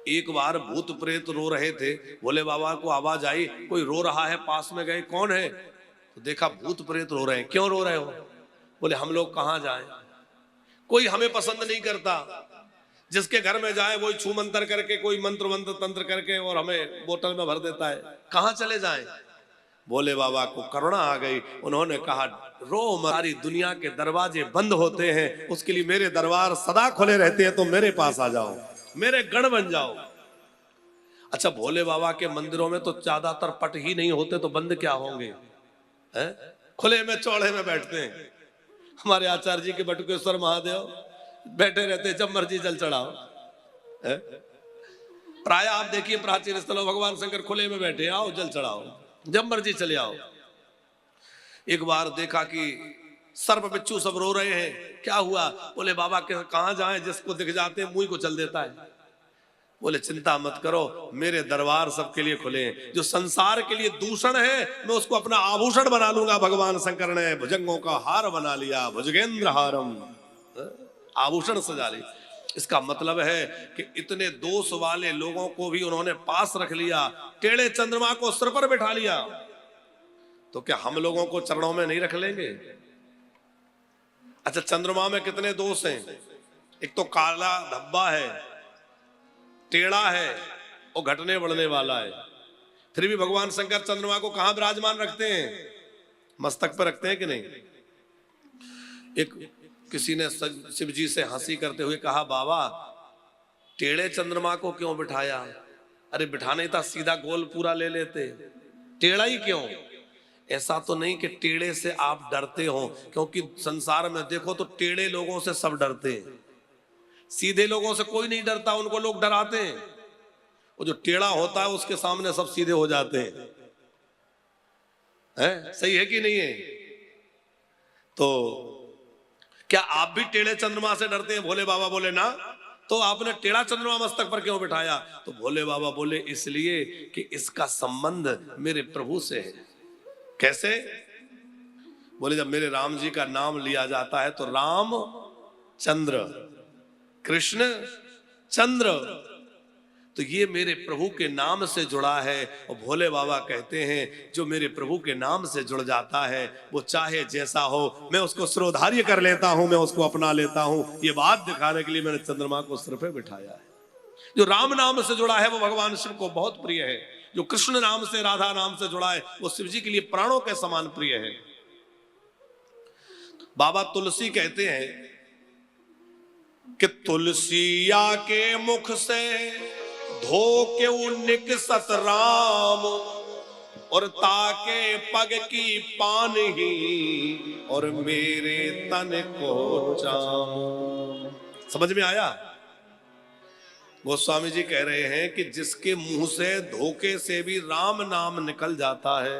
एक बार भूत प्रेत रो रहे थे, भोले बाबा को आवाज आई कोई रो रहा है, पास में गए, कौन है? तो देखा भूत प्रेत रो रहे हैं। क्यों रो रहे हो? बोले हम लोग कहां जाएं, कोई हमें पसंद नहीं करता। जिसके घर में जाए वही छू मंत्र करके, कोई मंत्र मंत्र तंत्र करके और हमें बोतल में भर देता है, कहां चले जाएं? भोले बाबा को करुणा आ गई। उन्होंने कहा रो, हमारी दुनिया के दरवाजे बंद होते हैं, उसके लिए मेरे दरबार सदा खुले रहते हैं, तो मेरे पास आ जाओ, मेरे गण बन जाओ। अच्छा, भोले बाबा के मंदिरों में तो ज्यादातर पट ही नहीं होते, तो बंद क्या होंगे? हैं? खुले में चौड़े में बैठते हैं। हमारे आचार्य जी के बटुकेश्वर महादेव बैठे रहते, जब मर्जी जल चढ़ाओ। हैं? प्राय आप देखिए प्राचीन स्थलों भगवान शंकर खुले में बैठे, आओ जल चढ़ाओ, जब मर्जी चले आओ। एक बार देखा कि सर्प बिच्छू सब रो रहे हैं, क्या हुआ? बोले बाबा के कहां जाएं, जिसको दिख जाते हैं मुंह को चल देता है। बोले चिंता मत करो, मेरे दरबार सबके लिए खुले हैं। जो संसार के लिए दूषण है मैं उसको अपना आभूषण बना लूंगा। भगवान शंकर ने भुजंगों का हार बना लिया, भुजगेंद्र हारम, आभूषण सजा ली। इसका मतलब है कि इतने दोष वाले लोगों को भी उन्होंने पास रख लिया, टेढ़े चंद्रमा को सिर पर बैठा लिया। तो क्या हम लोगों को चरणों में नहीं रख लेंगे? अच्छा, चंद्रमा में कितने दोष हैं? एक तो काला धब्बा है, टेढ़ा है और घटने बढ़ने वाला है। फिर भी भगवान शंकर चंद्रमा को कहां विराजमान रखते हैं? मस्तक पर रखते हैं कि नहीं? एक किसी ने शिव जी से हंसी करते हुए कहा, बाबा टेढ़े चंद्रमा को क्यों बिठाया? अरे बिठाना ही था, सीधा गोल पूरा ले लेते, टेढ़ा ही क्यों? ऐसा तो नहीं कि टेढ़े से आप डरते हो, क्योंकि संसार में देखो तो टेढ़े लोगों से सब डरते हैं, सीधे लोगों से कोई नहीं डरता, उनको लोग डराते हैं। वो जो टेढ़ा होता है उसके सामने सब सीधे हो जाते हैं। सही है कि नहीं है? तो क्या आप भी टेढ़े चंद्रमा से डरते हैं? भोले बाबा बोले ना। तो आपने टेढ़ा चंद्रमा मस्तक पर क्यों बिठाया? तो भोले बाबा बोले इसलिए कि इसका संबंध मेरे प्रभु से है। कैसे? बोले जब मेरे राम जी का नाम लिया जाता है तो राम चंद्र, कृष्ण चंद्र, तो ये मेरे प्रभु के नाम से जुड़ा है। और भोले बाबा कहते हैं जो मेरे प्रभु के नाम से जुड़ जाता है वो चाहे जैसा हो मैं उसको सिरोधार्य कर लेता हूं, मैं उसको अपना लेता हूं। ये बात दिखाने के लिए मैंने चंद्रमा को सिर पे बिठाया है। जो राम नाम से जुड़ा है वो भगवान शिव को बहुत प्रिय है। जो कृष्ण नाम से, राधा नाम से जुड़ा है वो शिव जी के लिए प्राणों के समान प्रिय है। बाबा तुलसी कहते हैं कि तुलसिया के मुख से धो के निकसत राम, और ताके पग की पान ही और मेरे तन को चाम। समझ में आया? गोस्वामी जी कह रहे हैं कि जिसके मुंह से धोखे से भी राम नाम निकल जाता है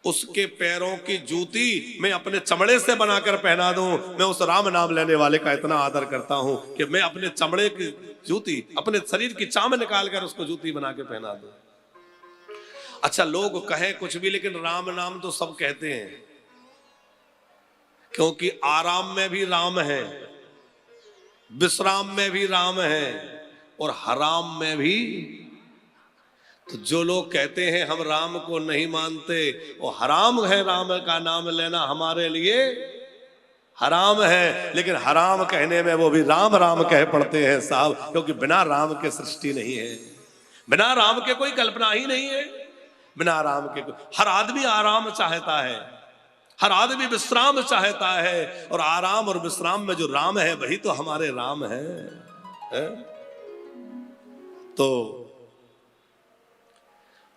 उसके पैरों की जूती मैं अपने चमड़े से बनाकर पहना दूं। मैं उस राम नाम लेने वाले का इतना आदर करता हूं कि मैं अपने चमड़े की जूती, अपने शरीर की चाम निकालकर उसको जूती बना के पहना दूं। अच्छा, लोग कहें कुछ भी लेकिन राम नाम तो सब कहते हैं, क्योंकि आराम में भी राम है, विश्राम में भी राम है और हराम में भी। तो जो लोग कहते हैं हम राम को नहीं मानते, वो हराम है, राम का नाम लेना हमारे लिए हराम है। लेकिन हराम कहने में वो भी राम राम कह पड़ते हैं साहब, क्योंकि बिना राम के सृष्टि नहीं है, बिना राम के कोई कल्पना ही नहीं है। बिना राम के हर आदमी आराम चाहता है, हर आदमी विश्राम चाहता है, और आराम और विश्राम में जो राम है वही तो हमारे राम है? तो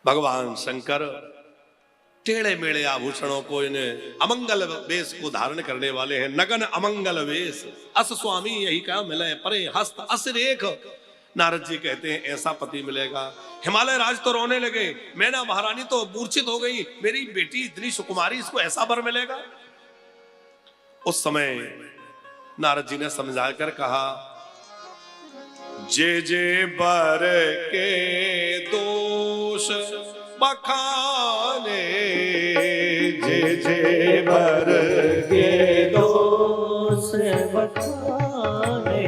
भगवान शंकर टेढ़े मेढ़े आभूषणों को, इन्हें अमंगल वेश को धारण करने वाले हैं। नगन अमंगल वेश अस स्वामी यही का मिले परे हस्त अस रेख। नारद जी कहते हैं ऐसा पति मिलेगा। हिमालय राज तो रोने लगे, मैना महारानी तो मूर्छित हो गई, मेरी बेटी इतनी सुकुमारी, इसको ऐसा वर मिलेगा। उस समय नारद जी ने समझाकर कहा, जे जे बर के दोष बखाने, जे जे बर के दोष बखाने,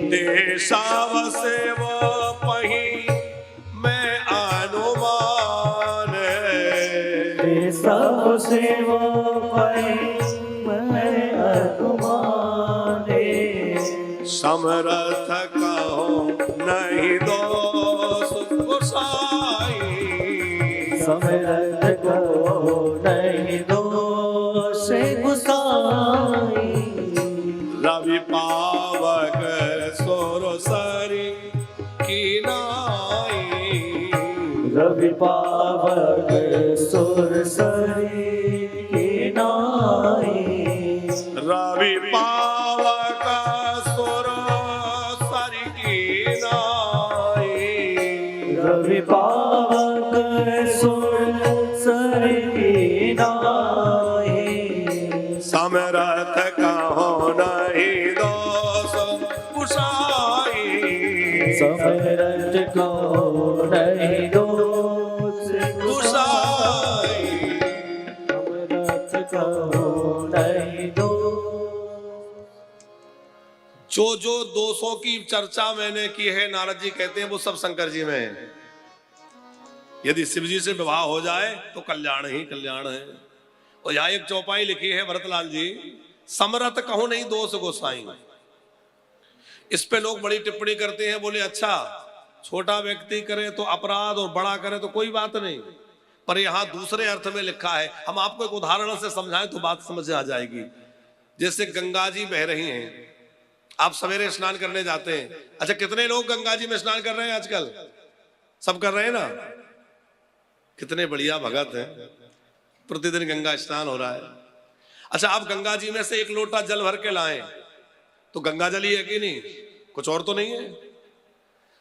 देशावसे वो पही मैं अनुमान, देशावसे वो पही मैं अनुमान, समर्थ कहो नहीं दोष गोसाई, समर्थ कहो नहीं दोष गोसाई, रवि पावक सोर सरी की नाई, रवि पावक सुरसरी की नाई। रवि पावक सुर सरी की नाई। रवि पावक सुरसरी की नाई। समरथ कहो नहीं दोष कुशाई। समरथ को नहीं दोष कुशाई। समरथ को नहीं दोष। जो दोषों की चर्चा मैंने की है, नारद जी कहते हैं वो सब शंकर जी में है। यदि शिव जी से विवाह हो जाए तो कल्याण ही कल्याण है। और यहाँ एक चौपाई लिखी है भरतलाल जी, समरथ कहूं नहीं दोष गोसाई। इस पे लोग बड़ी टिप्पणी करते हैं, बोले अच्छा छोटा व्यक्ति करे तो अपराध और बड़ा करे तो कोई बात नहीं, पर यहाँ दूसरे अर्थ में लिखा है। हम आपको एक उदाहरण से समझाएं तो बात समझ आ जाएगी। जैसे गंगा जी बह रही हैं, आप सवेरे स्नान करने जाते हैं। अच्छा कितने लोग गंगा जी में स्नान कर रहे हैं आजकल? सब कर रहे हैं ना? कितने बढ़िया भगत हैं, प्रतिदिन गंगा स्नान हो रहा है। अच्छा आप गंगा जी में से एक लोटा जल भर के लाएं तो गंगा जल ही है कि नहीं, कुछ और तो नहीं है।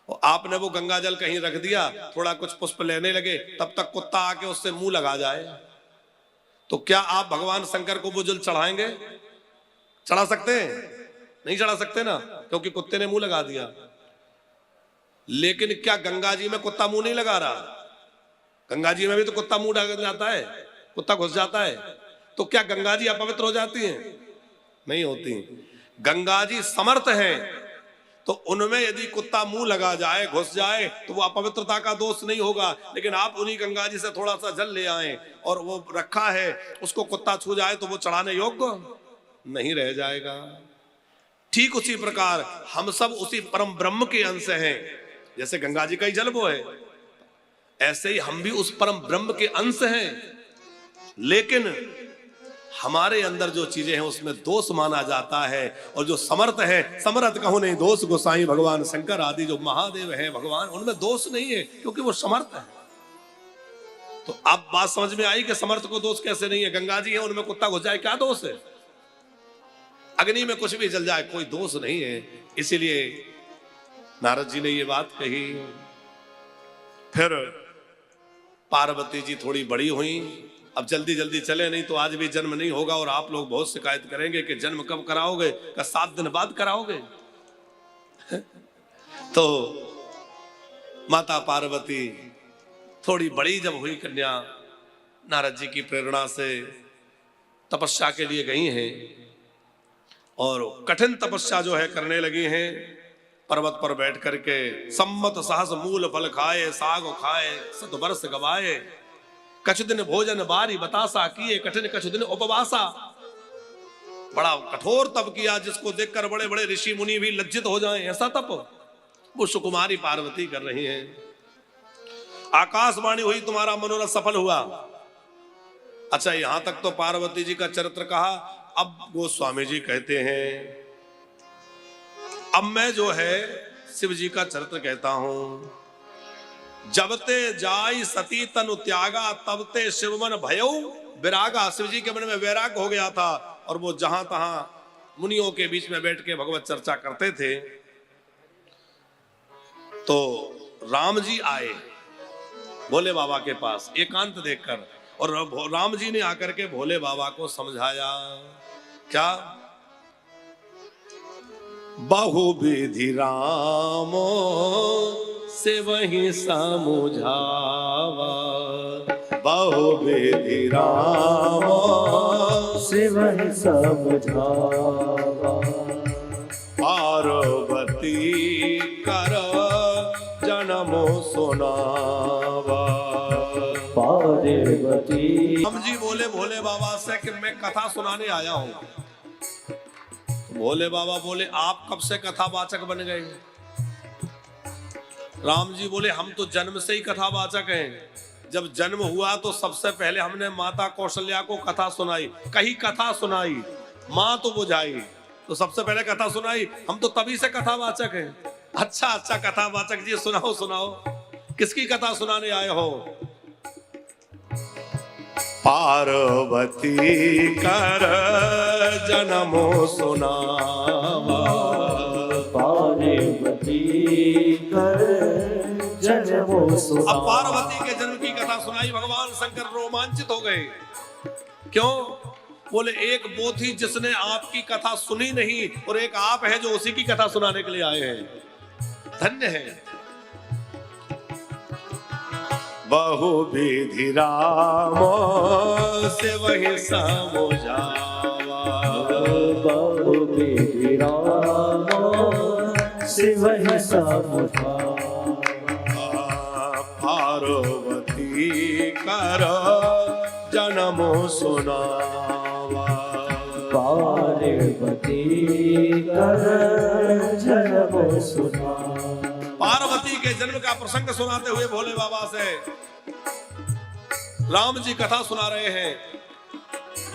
और आपने वो गंगा जल कहीं रख दिया, थोड़ा कुछ पुष्प लेने लगे, तब तक कुत्ता आके उससे मुंह लगा जाए, तो क्या आप भगवान शंकर को वो जल चढ़ाएंगे? चढ़ा सकते हैं? नहीं चढ़ा सकते ना, क्योंकि कुत्ते ने मुंह लगा दिया। लेकिन क्या गंगा जी में कुत्ता मुंह नहीं लगा रहा? गंगा जी में भी तो कुत्ता मुंह डाल जाता है, कुत्ता घुस जाता है। तो क्या गंगा जी अपवित्र हो जाती हैं? नहीं होती। गंगा जी समर्थ हैं, तो उनमें यदि कुत्ता मुंह लगा जाए, घुस जाए, तो वो अपवित्रता का दोष नहीं होगा। लेकिन आप उन्हीं गंगा जी से थोड़ा सा जल ले आए और वो रखा है, उसको कुत्ता छू जाए तो वो चढ़ाने योग्य नहीं रह जाएगा। ठीक उसी प्रकार हम सब उसी परम ब्रह्म के अंश हैं। जैसे गंगा जी का ही जल वो है, ऐसे ही हम भी उस परम ब्रह्म के अंश हैं। लेकिन हमारे अंदर जो चीजें हैं उसमें दोष माना जाता है। और जो समर्थ है, समर्थ कहूं नहीं दोष गोसाई, भगवान शंकर आदि जो महादेव हैं भगवान, उनमें दोष नहीं है, क्योंकि वो समर्थ है। तो अब बात समझ में आई कि समर्थ को दोष कैसे नहीं है। गंगा जी है, उनमें कुत्ता घुस जाए क्या दोष है? अग्नि में कुछ भी जल जाए कोई दोष नहीं है। इसीलिए नारद जी ने ये बात कही। फिर पार्वती जी थोड़ी बड़ी हुई, अब जल्दी जल्दी चले, नहीं तो आज भी जन्म नहीं होगा और आप लोग बहुत शिकायत करेंगे कि जन्म कब कराओगे? का 7 दिन बाद कराओगे। तो माता पार्वती थोड़ी बड़ी जब हुई कन्या, नारद जी की प्रेरणा से तपस्या के लिए गई हैं और कठिन तपस्या जो है करने लगी हैं। पर्वत पर बैठ करके सम्मत सहस मूल फल खाए, साग खाए 7 वर्ष गवाए। कछु दिन भोजन बारी बतासा किए, कठिन कछु दिन उपवासा। बड़ा कठोर तप किया जिसको देखकर बड़े बड़े ऋषि मुनि भी लज्जित हो जाएं, ऐसा तप वो सुकुमारी पार्वती कर रही हैं। आकाशवाणी हुई तुम्हारा मनोरथ सफल हुआ। अच्छा यहां तक तो पार्वती जी का चरित्र कहा। अब गोस्वामी जी कहते हैं, अब मैं जो है शिव जी का चरित्र कहता हूं। जब ते जाई सती तनु त्यागा, तब ते शिवमन भयउ विरागा। शिव जी के मन में वैराग हो गया था और वो जहां तहां मुनियों के बीच में बैठ के भगवत चर्चा करते थे। तो राम जी आए भोले बाबा के पास एकांत देखकर, और राम जी ने आकर के भोले बाबा को समझाया। क्या? बहु विधि रामो से वही समझावा, बहु विधि रामो से वही समझावा। पार्वती कर जन्मो सुनावा। पार्वती हम जी बोले भोले बाबा से कि मैं कथा सुनाने आया हूं। भोले बाबा बोले आप कब से कथावाचक बन गए? राम जी बोले हम तो जन्म से ही कथावाचक हैं। जब जन्म हुआ तो सबसे पहले हमने माता कौशल्या को कथा सुनाई, कही कथा सुनाई, माँ तो बुझाई, तो सबसे पहले कथा सुनाई। हम तो तभी से कथावाचक हैं। अच्छा कथावाचक जी सुनाओ सुनाओ। किसकी कथा सुनाने आए हो? पार्वती कर जन्मो सुनावा, पार्वती कर जन्मो अब सुनावा। पार्वती के जन्म की कथा सुनाई, भगवान शंकर रोमांचित हो गए। क्यों? बोले एक वो थी जिसने आपकी कथा सुनी नहीं, और एक आप है जो उसी की कथा सुनाने के लिए आए हैं। धन्य है। बहु विधि राम से वही समझावा, बहु विधि राम से वही समझावा। पार्वती कर जन्मो सुनावा, पार्वती कर जन्मो सुनावा। पार्वती के जन्म का प्रसंग सुनाते हुए भोले बाबा से राम जी कथा सुना रहे हैं।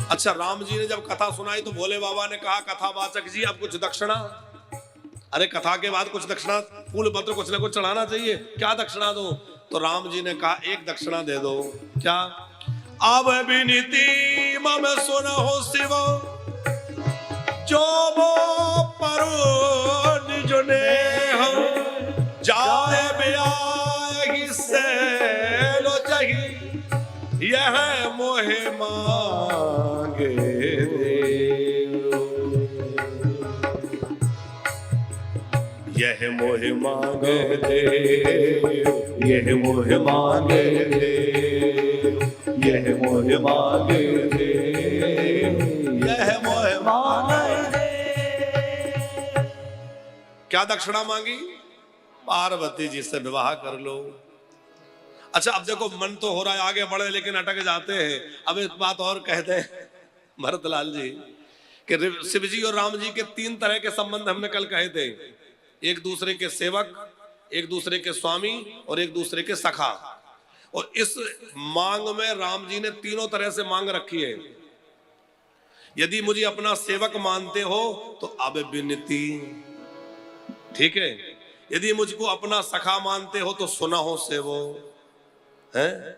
अच्छा, राम जी ने जब कथा सुनाई तो भोले बाबा ने कहा, कथावाचक जी अब कुछ दक्षिणा। अरे कथा के बाद कुछ दक्षिणा, फूल पत्र कुछ ना कुछ चढ़ाना चाहिए, क्या दक्षिणा दो? तो राम जी ने कहा एक दक्षिणा दे दो। क्या? अब विनीति मम सुनहो शिव, जो वो परु निज नेह, जाए ब्याह से लो चही, यह मोहे मांगे देव, यह मोह मांगे देव, यह मोह मांगे देव, यह मोह मांगे देव, यह मोहे मांगे देव। क्या दक्षिणा मांगी? पार्वती जी से विवाह कर लो। अच्छा, अब देखो मन तो हो रहा है आगे बढ़े, लेकिन अटक जाते हैं। अब एक बात और कहते हैं भरतलाल जी कि शिव जी और राम जी के तीन तरह के संबंध हमने कल कहे थे। एक दूसरे के सेवक, एक दूसरे के स्वामी और एक दूसरे के सखा। और इस मांग में राम जी ने तीनों तरह से मांग रखी है। यदि मुझे अपना सेवक मानते हो तो अब विनती, ठीक है। यदि मुझको अपना सखा मानते हो तो सुना हो सेवो, है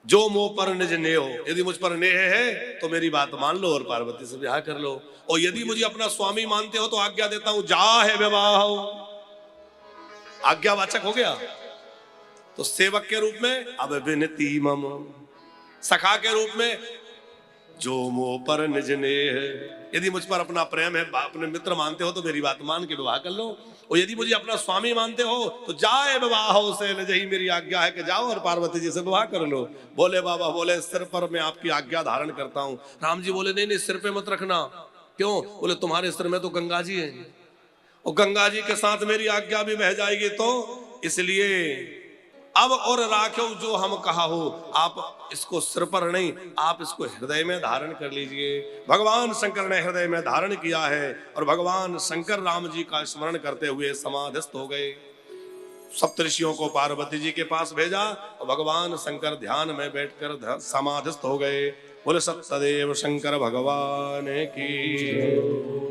जो मोह पर निज नेह हो। यदि मुझ पर नेह है तो मेरी बात मान लो और पार्वती से ब्याह कर लो। और यदि मुझे अपना स्वामी मानते हो तो आज्ञा देता हूं, जा है विवाह हो। आज्ञावाचक हो गया। तो सेवक के रूप में अब विनती मम, सखा के रूप में जो मोह पर निज नेह। यदि मुझ पर अपना प्रेम है, अपने मित्र मानते हो तो मेरी बात मान के विवाह कर लो। और यदि मुझे अपना स्वामी मानते हो तो जाए विवाह से न जही, मेरी आज्ञा है कि जाओ और पार्वती जी से विवाह कर लो। बोले बाबा बोले सिर पर मैं आपकी आज्ञा धारण करता हूं। राम जी बोले नहीं नहीं, सिर पे मत रखना। क्यों? बोले तुम्हारे सिर में तो गंगा जी है, और गंगा जी के साथ मेरी आज्ञा भी बह जाएगी, तो इसलिए अब और राखो जो हम कहा हो। आप इसको सिर पर नहीं, आप इसको हृदय में धारण कर लीजिए। भगवान शंकर ने हृदय में धारण किया है और भगवान शंकर राम जी का स्मरण करते हुए समाधिस्थ हो गए। सप्तऋषियों को पार्वती जी के पास भेजा और भगवान शंकर ध्यान में बैठकर समाधिस्थ हो गए। बोले सत्सदेव शंकर भगवान की।